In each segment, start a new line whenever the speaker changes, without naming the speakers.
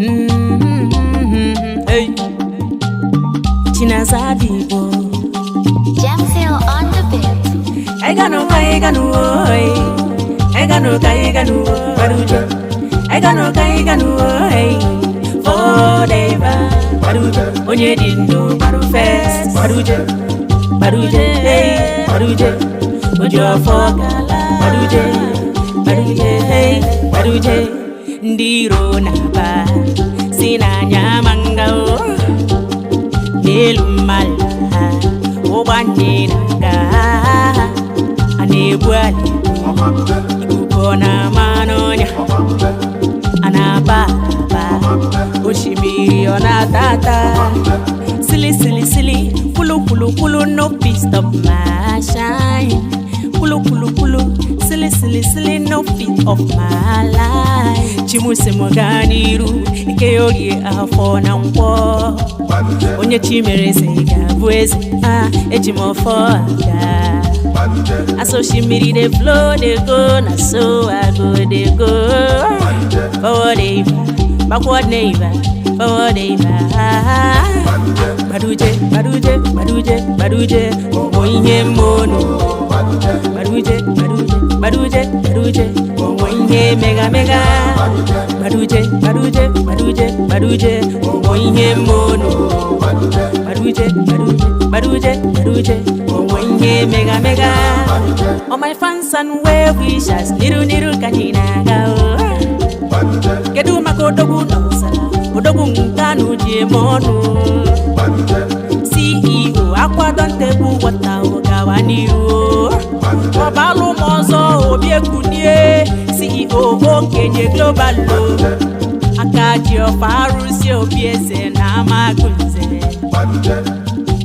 Hey, Chinazadibo.
Jamfeel on the beat.
I got no, I got no, I got no, I got no, Baruja. I got no, I got no, forever. Baruja, when you didn't do Baru Fest. Baruja, Baruja, hey, Baruja. Would you for Baruja, Baruja, hey, Baruja. Ndiro naba, sinanya mangao. Nelumal, obanye naga. Anebuali, ikukona manonya. Anaba, oshibiri onatata. Silly, silly, silly, kulu, kulu, kulu, no peace stop my shine. Kulu, kulu, kulu, silly, silly, silly, no peace of my life. Chimuse moganiru, ikeyogi afona mpo. Onye chimere sega bueze, echimofo aga. Aso shimiri de flow, they go, na so I go, they go. Forward neighbor, backward neighbor, forward neighbor. Baruje, baruje, baruje, baruje, oinye mono. Baruje, baruje, baruje, baruje, oinye mega mega. Baruje, baruje, baruje, baruje, oinye mono. Baruje, baruje, baruje, baruje, oinye mega mega. All my fans and well wishers, niru kanina gao. Kedu makodogu nosala, kodogu nkanu jemonu. CEO akwa dontebu wata ogawaniru. Wabalu mozo obiekunie, CEO okenye global lo. Akaji ofarusi obieze na magunze.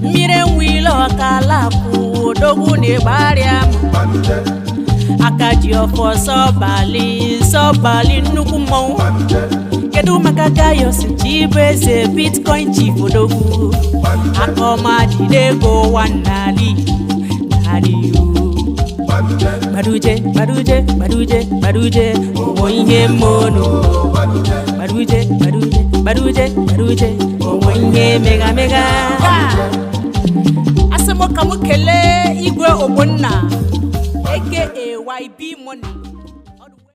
Mire wilo kalaku odogu ne bariamu. Akaji ofo sobali nukumo. Kedu makagayo sinchibeze Bitcoin chief odogu. Akoma jidego wanali naliyo. Baruje, baruje, baruje, baruje, oinye mono. Baruje, baruje, baruje, baruje, oinye mega mega. Asemo kamukele igwe obonna, aka YB Money.